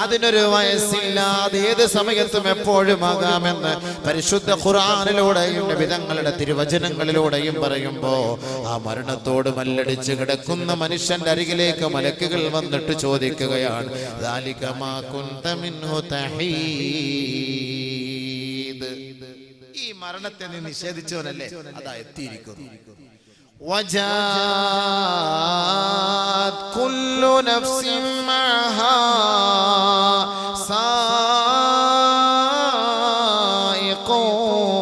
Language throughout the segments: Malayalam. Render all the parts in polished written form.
അതിനൊരു വയസ്സില്ലാതെ ഏത് സമയത്തും എപ്പോഴും ആകാമെന്ന് പരിശുദ്ധ ഖുർആനിലൂടെയും നബിതങ്ങളുടെ തിരുവചനങ്ങളിലൂടെയും പറയുമ്പോ ആ മരണത്തോട് മല്ലടിച്ച് കിടക്കുന്ന മനുഷ്യന്റെ അരികിലേക്ക് മലക്കുകൾ വന്നിട്ട് ചോദിക്കുകയാണ്, ദാലിക മാ കുന്ത മിൻഹു തഹീദ്. ഈ മരണത്തെ നീ നിഷേധിച്ചവനല്ലേ, അതാ എത്തിയിരിക്കുന്നു. وجاءت كل نفس معها سائق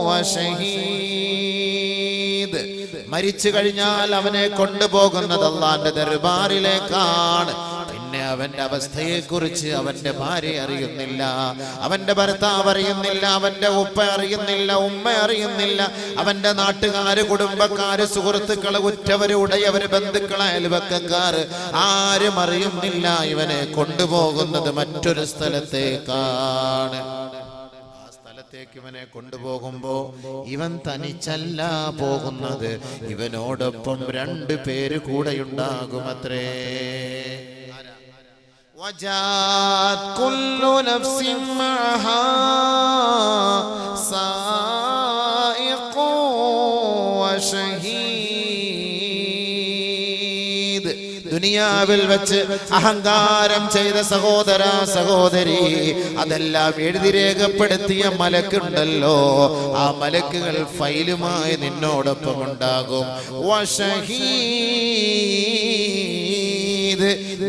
وشهيد. മരിച്ചു കഴിഞ്ഞാൽ അവനെ കൊണ്ടുപോകുന്നത് അല്ലാഹുവിന്റെ ദർബാറിലേക്കാണ്. പിന്നെ അവന്റെ അവസ്ഥയെക്കുറിച്ച് അവന്റെ ഭാര്യ അറിയുന്നില്ല, അവന്റെ ഭർത്താവ് അറിയുന്നില്ല, അവന്റെ ഉപ്പ അറിയുന്നില്ല, ഉമ്മ അറിയുന്നില്ല, അവന്റെ നാട്ടുകാര്, കുടുംബക്കാര്, സുഹൃത്തുക്കള്, ഉറ്റവര്, ഉടയവര്, ബന്ധുക്കള്, അയൽവക്കക്കാര് ആരും അറിയുന്നില്ല. ഇവനെ കൊണ്ടുപോകുന്നത് മറ്റൊരു സ്ഥലത്തേക്കാണ്. ഇവനെ കൊണ്ടുപോകുമ്പോ ഇവൻ തനിച്ചല്ല പോകുന്നത്, ഇവനോടൊപ്പം 2 പേര് കൂടെയുണ്ടാകുമത്രേ. وجاءت كل نفس معها سائق وشهيد. ദുനിയാവിൽ വെച്ച് അഹങ്കാരം ചെയ്ത സഹോദര സഹോദരി, അതെല്ലാം എഴുതി രേഖപ്പെടുത്തിയ മലക്കുണ്ടല്ലോ, ആ മലക്കുകൾ ഫൈലുമായി നിന്നോടൊപ്പം ഉണ്ടാകും.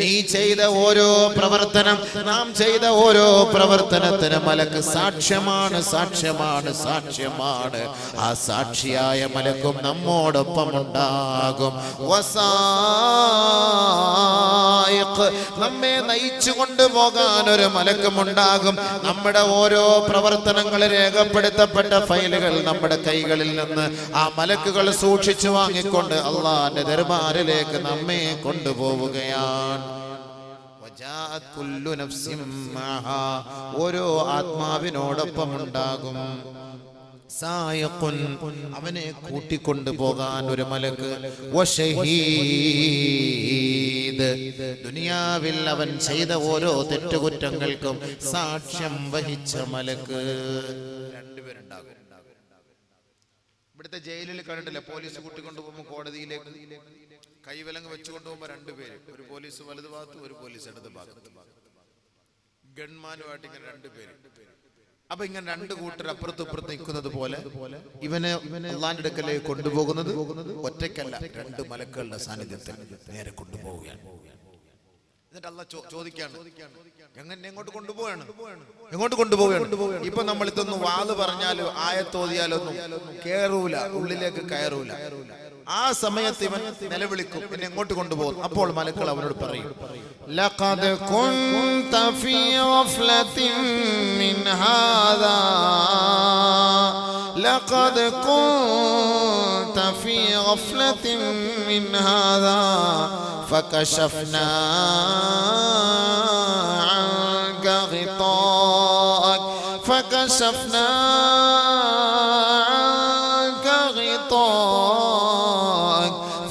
നീ ചെയ്ത ഓരോ പ്രവർത്തനം, നാം ചെയ്ത ഓരോ പ്രവർത്തനത്തിന് മലക്ക് സാക്ഷ്യമാണ്, സാക്ഷ്യമാണ്, സാക്ഷ്യമാണ്. ആ സാക്ഷിയായ മലക്കും നമ്മോടൊപ്പം ഉണ്ടാകും. നമ്മെ നയിച്ചു കൊണ്ടുപോകാൻ ഒരു മലക്കുമുണ്ടാകും. നമ്മുടെ ഓരോ പ്രവർത്തനങ്ങൾ രേഖപ്പെടുത്തപ്പെട്ട ഫയലുകൾ നമ്മുടെ കൈകളിൽ നിന്ന് ആ മലക്കുകൾ സൂക്ഷിച്ചു വാങ്ങിക്കൊണ്ട് അള്ളാന്റെ ദർബാറിലേക്ക് നമ്മെ കൊണ്ടുപോവുകയാണ്. ഓരോ ആത്മാവിനോടൊപ്പം ഉണ്ടാകും. അവനെ കൂട്ടിക്കൊണ്ടുപോകാൻ ഒരു മലക്ക്. ദുനിയാവിൽ അവൻ ചെയ്ത ഓരോ തെറ്റുകുറ്റങ്ങൾക്കും സാക്ഷ്യം വഹിച്ച മലക്ക്. 2 പേരുണ്ടാകും. ഇവിടുത്തെ ജയിലിൽ കണ്ടിട്ടില്ല, പോലീസ് കൂട്ടിക്കൊണ്ടുപോകുമ്പോൾ കോടതിയിലേക്ക് കൈവിലങ്ങ് വെച്ചുകൊണ്ടുപോകുമ്പോ 2 പേര്, ഒരു പോലീസ് വലതു ഭാഗത്ത്, ഒരു പോലീസ് ഇടത് ഭാഗത്ത്, ഗൺമാനുമായിട്ട് ഇങ്ങനെ 2 പേര്. അപ്പൊ ഇങ്ങനെ 2 കൂട്ടർ അപ്പുറത്തും ഇപ്പുറത്ത് നിൽക്കുന്നത് പോലെ ഇവനെ അള്ളാന്റെ അടുക്കലേക്ക് കൊണ്ടുപോകുന്നത് ഒറ്റയ്ക്കല്ല, 2 മലക്കുകളുടെ സാന്നിധ്യത്തിൽ നേരെ കൊണ്ടുപോവുകയാണ്. എന്നിട്ട് അള്ളാഹ് ചോദിക്കാണ്, എങ്ങോട്ട് കൊണ്ടുപോവാണ്, എങ്ങോട്ട് കൊണ്ടുപോവുകയാണ്? ഇപ്പൊ നമ്മൾ ഇതൊന്ന് വാത് പറഞ്ഞാലോ ആയത്തോതിയാലൊന്നും കേറൂല, ഉള്ളിലേക്ക് കയറൂല. ആ സമയത്ത് ഇവൻ നിലവിളിക്കും, എന്നെ എങ്ങോട്ട് കൊണ്ടുപോകും? അപ്പോൾ മലക്കൾ അവനോട് പറയും, ലഖദ് കുൻത ഫീ ഗഫ്ലത്തിൻ മിൻ ഹാദാ, ലഖദ് കുൻത ഫീ ഗഫ്ലത്തിൻ മിൻ ഹാദാ ഫകശഫ്നാ അൻക ഗിതാഅക് ഫകശഫ്നാ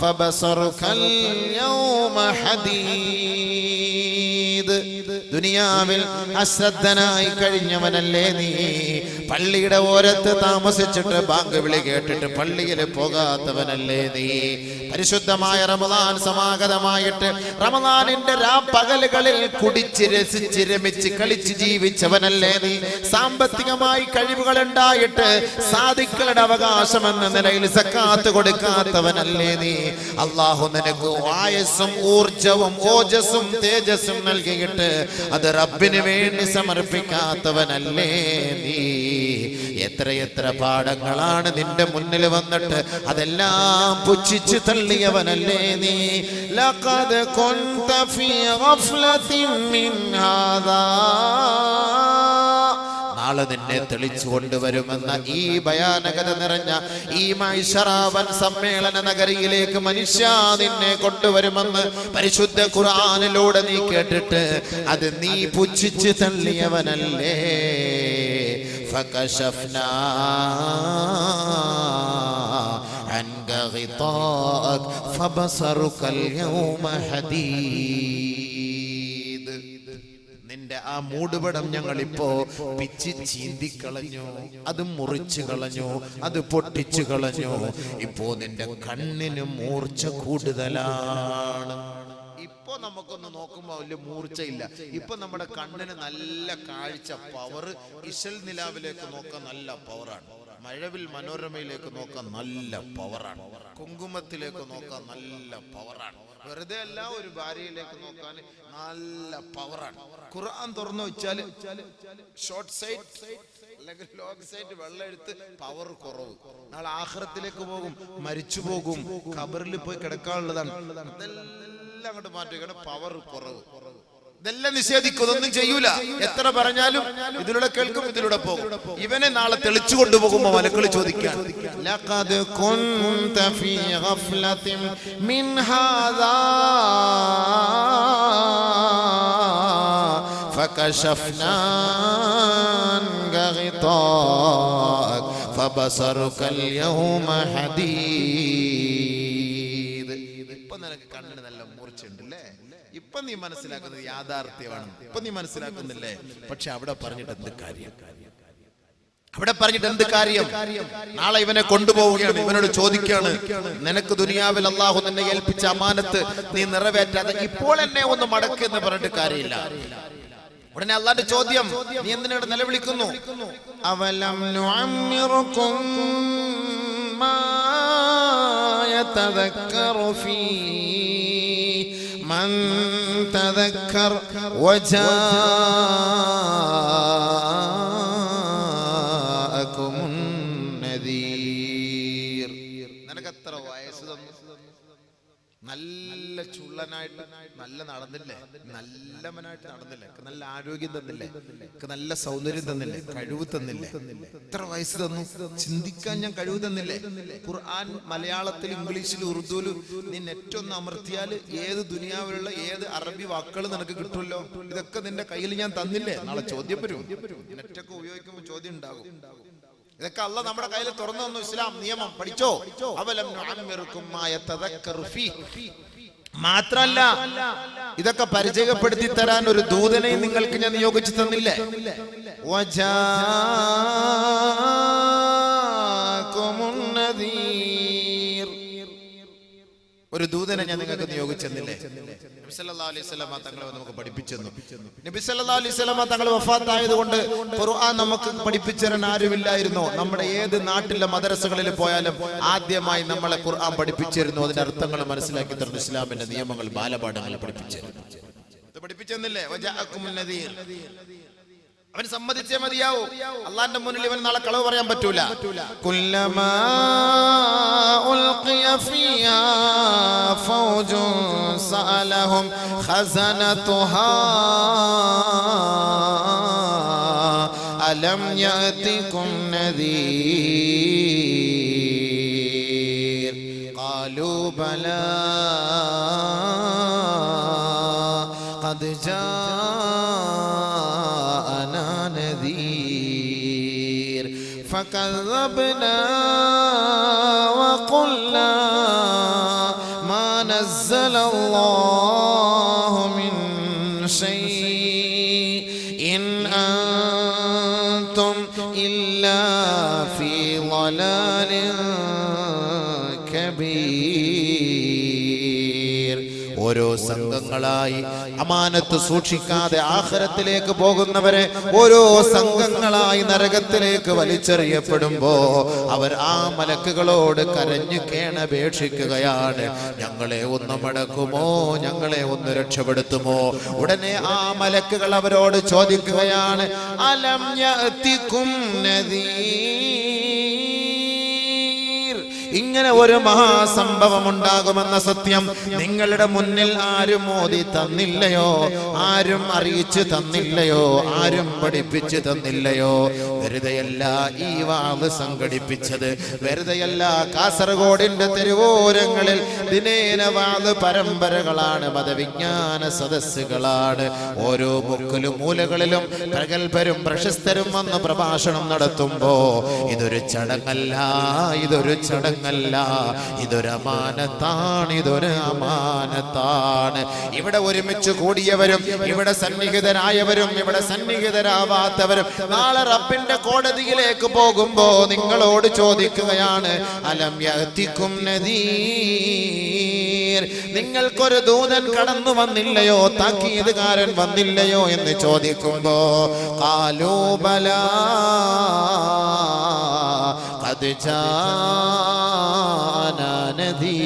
فبصرك اليوم حديد. ദുനിയാവിൽ അശ്രദ്ധനായി കഴിഞ്ഞവനല്ലേ നീ? പള്ളിയുടെ ഓരത്ത് താമസിച്ചിട്ട് ബാങ്ക് വിളി കേട്ടിട്ട് പള്ളിയിൽ പോകാത്തവനല്ലേ നീ? പരിശുദ്ധമായ റമദാൻ സമാഗതമായിട്ട് റമദാനിന്റെ രാപ്പകലുകളിൽ കുടിച്ച് രസിച്ച് രമിച്ച് കളിച്ച് ജീവിച്ചവനല്ലേ നീ? സാമ്പത്തികമായി കഴിവുകൾ ഉണ്ടായിട്ട് സാധിക്കളുടെ അവകാശമെന്ന നിലയിൽ സക്കാത്ത് കൊടുക്കാത്തവനല്ലേ നീ? അള്ളാഹു നിനക്ക് ആയുസ്സും ഊർജവും ഓജസ്സും തേജസ്സും നൽകിയിട്ട് അത് റബ്ബിന് വേണ്ടി സമർപ്പിക്കാത്തവനല്ലേ നീ? എത്ര പാഠങ്ങളാണ് നിന്റെ മുന്നിൽ വന്നിട്ട് അതെല്ലാം പുച്ഛിച്ചു തള്ളിയവനല്ലേ നീ? ലഖദ് കുൻത ഫീ ഗഫ്ലത്തിൻ മിൻ ഹാദാ. നാളെ നിന്നെ തെളിച്ചു കൊണ്ടുവരുമെന്ന ഈ ഭയാനകത നിറഞ്ഞ ഈ മൈശറാവൻ സമ്മേളന നഗരിയിലേക്ക് മനുഷ്യ നിന്നെ കൊണ്ടുവരുമെന്ന് പരിശുദ്ധ ഖുർആനിലൂടെ നീ കേട്ടിട്ട് അത് നീ പുച്ഛിച്ച് തള്ളിയവനല്ലേ? ഫകശഫ്നാ അൻക ഗിതാഅക് ഫബസറുക അൽയൗമ ഹദീദ്. നിന്റെ ആ മൂടുപടം ഞങ്ങൾ ഇപ്പോ പിച്ചി ചീന്തിക്കളഞ്ഞു, അത് മുറിച്ചു കളഞ്ഞു, അത് പൊട്ടിച്ചു കളഞ്ഞു. ഇപ്പോ നിന്റെ കണ്ണിന് മൂർച്ച കൂടുതലാണ്. ഇപ്പൊ നമുക്കൊന്ന് നോക്കുമ്പോ വലിയ മൂർച്ചയില്ല. ഇപ്പൊ നമ്മുടെ കണ്ണിന് നല്ല കാഴ്ച, പവർ. ഇശൽ നിലാവിലേക്ക് നോക്കാൻ നല്ല പവറാണ്, മഴവിൽ മനോരമയിലേക്ക് നോക്കാൻ നല്ല പവറാണ്, കുങ്കുമത്തിലേക്ക് നോക്കാൻ നല്ല പവറാണ്, വെറുതെ അല്ല ഒരു ഭാര്യയിലേക്ക് നോക്കാൻ നല്ല പവറാണ്. ഖുർആൻ തുറന്നു വെച്ചാൽ ഷോർട്ട് സൈറ്റ് അല്ലെങ്കിൽ ലോങ് സൈറ്റ് വെള്ളം എടുത്ത് പവർ കുറവ്. നാളെ ആഖിറത്തിലേക്ക് പോകും, മരിച്ചു പോകും, ഖബറിൽ പോയി കിടക്കാനുള്ളതാണ്. ഇതെല്ലാം അങ്ങോട്ട് മാറ്റുകയാണ്, പവർ കുറവ്. ഇതെല്ലാം നിഷേധിക്കും, ഒന്നും ചെയ്യൂല. എത്ര പറഞ്ഞാലും ഇതിലൂടെ കേൾക്കും, ഇതിലൂടെ പോകും. ഇവനെ നാളെ തെളിച്ചു കൊണ്ടുപോകുമ്പോ മലക്കൾ ചോദിക്കാൻ, ലഖദ് കുൻത ഫീ ഗഫ്ലത്തിൻ മിൻ ഹാദാ ഫകശഫ്നാ അൻക ഗിതാഅക ഫബസറുക അൽയൗമ ഹദീദ്. ഇപ്പൊ നിനക്ക് കണ്ണിന് നല്ല മൂർച്ചയുണ്ടല്ലേ, ഇപ്പൊ നീ മനസ്സിലാക്കുന്നത് യാഥാർത്ഥ്യമാണ്, ഇപ്പൊ നീ മനസ്സിലാക്കുന്നില്ലേ? പക്ഷെ അവിടെ പറഞ്ഞിട്ട് എന്ത് കാര്യം? അവിടെ പറഞ്ഞിട്ട് എന്ത് കാര്യം? നാളെ ഇവനെ കൊണ്ടുപോവുകയാണ്, ഇവനോട് ചോദിക്കുകയാണ്, നിനക്ക് ദുനിയാവിൽ അള്ളാഹു നിന്നെ ഏൽപ്പിച്ച അമാനത്ത് നീ നിറവേറ്റാതെ ഇപ്പോൾ എന്നെ ഒന്ന് മടക്ക് എന്ന് പറഞ്ഞിട്ട് കാര്യമില്ല. ഉടനെ അള്ളാന്റെ ചോദ്യം, നീ എന്തിനാണ് നിലവിളിക്കുന്നു? അവലം നുഅമ്മിറുകും മാ യതദക്കറു ഫീ من تذكر وجاءكم النذير. നിനക്ക് എത്ര വയസ്സ് തന്നു? നല്ല ചുള്ളനായിട്ട് നല്ല നടന്നില്ലേ, നല്ലവനായിട്ട് നടന്നില്ലേ, നല്ല ആരോഗ്യം തന്നില്ലേ, നല്ല സൗന്ദര്യം തന്നില്ലേ, കഴിവ് തന്നില്ലേ? എത്ര വയസ്സ് തന്നു? ചിന്തിക്കാൻ ഞാൻ കഴിവ് തന്നില്ലേ? ഖുർആൻ മലയാളത്തിൽ, ഇംഗ്ലീഷിൽ, ഉറുദുവിൽ നീ നെറ്റൊന്ന് അമർത്തിയാൽ ഏത് ദുനിയാവിലുള്ള ഏത് അറബി വാക്കുകൾ നിനക്ക് കിട്ടുമല്ലോ. ഇതൊക്കെ നിന്റെ കയ്യിൽ ഞാൻ തന്നില്ലേ? നാളെ ചോദ്യം വരും. നെറ്റൊക്കെ ഉപയോഗിക്കുമ്പോൾ ചോദ്യം ഉണ്ടാകും. ഇതൊക്കെ അള്ളാഹ് നമ്മുടെ കയ്യിൽ തുറന്നു തന്നു. ഇസ്ലാം നിയമം പഠിച്ചോ? അവലം നുഅമ്മിറുകും മാ യതദക്കറു ഫീ. മാത്രല്ല ഇതൊക്കെ പരിചയപ്പെടുത്തി തരാൻ ഒരു ദൂതനെ നിങ്ങൾക്ക് ഞാൻ നിയോഗിച്ചു തന്നില്ലേ? വജാഅകുമുൻ നദീർ. ഒരു ദൂതനെ ഞാൻ നിങ്ങൾക്ക് നിയോഗിച്ചെന്നില്ലേ? നബി സല്ലല്ലാഹു അലൈഹി വസല്ലമ തങ്ങളെ നമുക്ക് പഠിപ്പിച്ചെന്നു. നബി സല്ലല്ലാഹു അലൈഹി വസല്ലമ തങ്ങൾ വഫാത്തായതുകൊണ്ട് ഖുർആൻ നമുക്ക് പഠിപ്പിച്ചു തരാൻ ആരുമില്ലായിരുന്നു. നമ്മുടെ ഏത് നാട്ടിലെ മദ്രസകളിൽ പോയാലും ആദ്യമായി നമ്മളെ ഖുർആൻ പഠിപ്പിച്ചിരുന്നു. അതിന്റെ അർത്ഥങ്ങൾ മനസ്സിലാക്കി തരുന്നു. ഇസ്ലാമിന്റെ നിയമങ്ങൾ, ബാലപാഠങ്ങൾ പഠിപ്പിച്ചിരുന്നു. ഇത് പഠിപ്പിച്ചെന്നില്ലേ? വജാഅകുമുൻ നദീർ. അവൻ സമ്മതിച്ചേ മതിയാവൂ. അള്ളാന്റെ മുന്നിൽ ഇവൻ നാളെ കളവ് പറയാൻ പറ്റൂല. കുല്ലമാ ഉൽഖിയ ഫിഹാ ഫൗജുൻ സഅലഹും ഖസനതുഹാ അലം യഅതികും നദീർ ഖാലൂ ബലാ ഖദ് ജാഅനാ നദീർ ഫകذبنا وقلنا ما نزل الله من شيء إن أنتم إلا في ضلال كبير. ഓരോ സംഘങ്ങളായി അമാനത്ത് സൂക്ഷിക്കാതെ ആഖിറത്തിലേക്ക് പോകുന്നവരെ ഓരോ സംഘങ്ങളായി നരകത്തിലേക്ക് വലിച്ചെറിയപ്പെടുമ്പോ അവർ ആ മലക്കുകളോട് കരഞ്ഞു കേണപേക്ഷിക്കുകയാണ്, ഞങ്ങളെ ഒന്ന് മടക്കുമോ, ഞങ്ങളെ ഒന്ന് രക്ഷപ്പെടുത്തുമോ? ഉടനെ ആ മലക്കുകൾ അവരോട് ചോദിക്കുകയാണ്, അലം യഅതികും നദീർ, ഇങ്ങനെ ഒരു മഹാസംഭവം ഉണ്ടാകുമെന്ന സത്യം നിങ്ങളുടെ മുന്നിൽ ആരും ഓതി തന്നില്ലയോ? ആരും അറിയിച്ചു തന്നില്ലയോ? ആരും പഠിപ്പിച്ചു തന്നില്ലയോ? വെറുതെയല്ല ഈ വാള് സംഘടിപ്പിച്ചത്, വെറുതെയല്ല കാസർഗോഡിന്റെ തെരുവോരങ്ങളിൽ ദിനേന വാള് പരമ്പരകളാണ്, മതവിജ്ഞാന സദസ്സുകളാണ്. ഓരോ മുക്കിലും മൂലകളിലും പ്രഗത്ഭരും പ്രശസ്തരും വന്ന് പ്രഭാഷണം നടത്തുമ്പോ ഇതൊരു ചടങ്ങല്ല, ഇതൊരു ചടങ്ങല്ല, ഇതൊരു അമാനത്താണ്, ഇതൊരു അമാനത്താണ്. ഇവിടെ ഒരുമിച്ച് കൂടിയവരും ഇവിടെ സന്നിഹിതരായവരും ഇവിടെ സന്നിഹിതരാവാത്തവരും നാളെ റബ്ബിന്റെ കോടതിയിലേക്ക് പോകുമ്പോ നിങ്ങളോട് ചോദിക്കുകയാണ്, അലം യഅതികും നദീർ, നിങ്ങൾക്കൊരു ദൂതൻ കടന്നു വന്നില്ലയോ, താക്കീതുകാരൻ വന്നില്ലയോ എന്ന് ചോദിക്കുമ്പോ ഖാലൂ ബലാ ഖദ് ജാനാ നദീർ.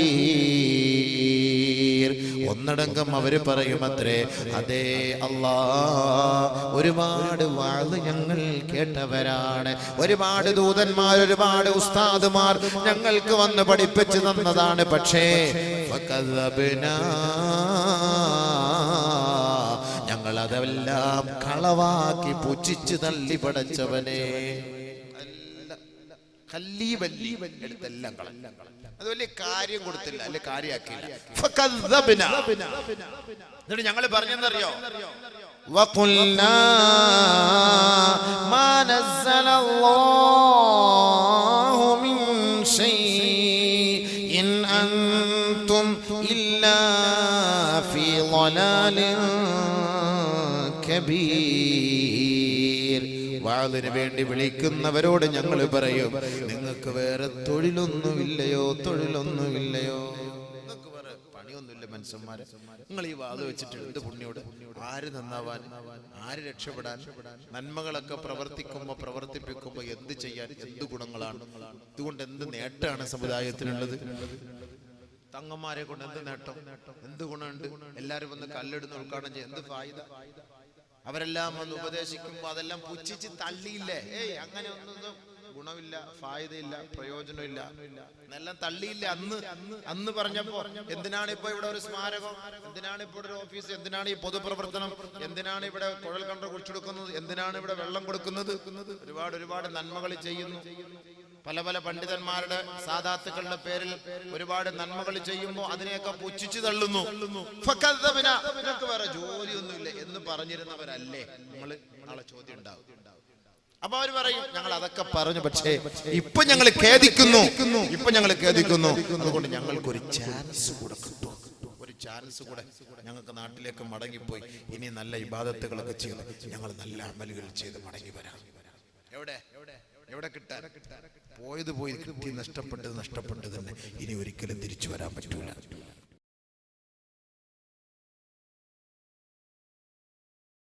ഒന്നടങ്കം അവര് പറയുമത്രേ, അതേ അല്ലാ, ഒരുപാട് വാള് ഞങ്ങൾ കേട്ടവരാണ്, ഒരുപാട് ദൂതന്മാർ ഒരുപാട് ഉസ്താദുമാർ ഞങ്ങൾക്ക് വന്ന് പഠിപ്പിച്ചു തന്നതാണ്. പക്ഷേ ഞങ്ങൾ അതെല്ലാം കളവാക്കി പുച്ഛിച്ചു തള്ളി പടച്ചവനെ. എടുത്തെല്ലാം കളഞ്ഞ, അത് വലിയ കാര്യം കൊടുത്തില്ല, അല്ലെ കാര്യാക്കിയില്ല. എന്നിട്ട് ഞങ്ങൾ പറഞ്ഞെന്നറിയോ, വഖുൽനാ മാ നസ്സലല്ലാഹു മിൻ ശൈഇൻ അൻതും ഇല്ലാ ഫീ ളലാലിൻ കബീർ. വാളിന് വേണ്ടി വിളിക്കുന്നവരോട് ഞങ്ങൾ പറയും, നിങ്ങൾക്ക് വേറെ തൊഴിലൊന്നുമില്ലയോ, തൊഴിലൊന്നുമില്ലയോ, നിങ്ങൾക്ക് വേറെ പണിയൊന്നുമില്ല മനുഷ്യന്മാരെ, നിങ്ങൾ ഈ വാള് വെച്ചിട്ട് എന്ത് പുണ്യോട്, ആര് നന്നാവാൻ, ആര് രക്ഷപ്പെടാൻ? നന്മകളൊക്കെ പ്രവർത്തിപ്പിക്കുമ്പോ എന്ത് ചെയ്യാൻ, എന്ത് ഗുണങ്ങളാണ്, ഇതുകൊണ്ട് എന്ത് നേട്ടമാണ് സമുദായത്തിനുള്ളത്? തങ്ങന്മാരെ കൊണ്ട് എന്ത് നേട്ടം, എന്ത് ഗുണമുണ്ട്? എല്ലാരും വന്ന് കല്ലെടുന്ന് ഉദ്ഘാടനം ചെയ്യും, എന്ത് ഫായിദ? അവരെല്ലാം വന്ന് ഉപദേശിക്കുമ്പോ അതെല്ലാം പുച്ഛിച്ച് തള്ളിയില്ലേ? അങ്ങനെ ഒന്നും ഗുണമില്ല, ഫായിദയില്ല, പ്രയോജനമില്ല എന്നെല്ലാം തള്ളിയില്ല അന്ന് പറഞ്ഞപ്പോ. എന്തിനാണ് ഇപ്പൊ ഇവിടെ ഒരു സ്മാരകം, എന്തിനാണ് ഇപ്പോൾ ഒരു ഓഫീസ്, എന്തിനാണ് ഈ പൊതുപ്രവർത്തനം, എന്തിനാണ് ഇവിടെ കുഴൽ കിണർ കുഴിച്ചെടുക്കുന്നത്, എന്തിനാണ് ഇവിടെ വെള്ളം കൊടുക്കുന്നത്? ഒരുപാട് നന്മകൾ ചെയ്യുന്നു. പല പണ്ഡിതന്മാരുടെ സാദാത്തുക്കളുടെ പേരിൽ ഒരുപാട് നന്മകൾ ചെയ്യുമ്പോൾ അതിനെയൊക്കെ പുച്ഛിച്ചു തള്ളുന്നു. നിങ്ങൾക്ക് വേറെ ജോലിയൊന്നുമില്ല എന്ന് പറഞ്ഞിരുന്നവരല്ലേ നമ്മള്? നാളെ ചോദ്യം ഉണ്ടാവും. അപ്പൊ അവര് പറയും, ഞങ്ങൾ അതൊക്കെ പറഞ്ഞു, പക്ഷേ ഇപ്പൊ ഞങ്ങൾ ഖേദിക്കുന്നു, അതുകൊണ്ട് ഞങ്ങൾക്കൊരു ചാൻസ് കൂടെ കിട്ടും, ഒരു ചാൻസ് കൂടെ ഞങ്ങൾക്ക് നാട്ടിലേക്ക് മടങ്ങിപ്പോയി ഇനി നല്ല ഇബാദത്തുകളൊക്കെ ചെയ്ത് ഞങ്ങൾ നല്ല അമലുകൾ ചെയ്ത് മടങ്ങി വരാം. എവിടെ കിട്ടാൻ? പോയത് കിട്ടി, നഷ്ടപ്പെട്ടത് തന്നെ, ഇനി ഒരിക്കലും തിരിച്ചു വരാൻ പറ്റൂല.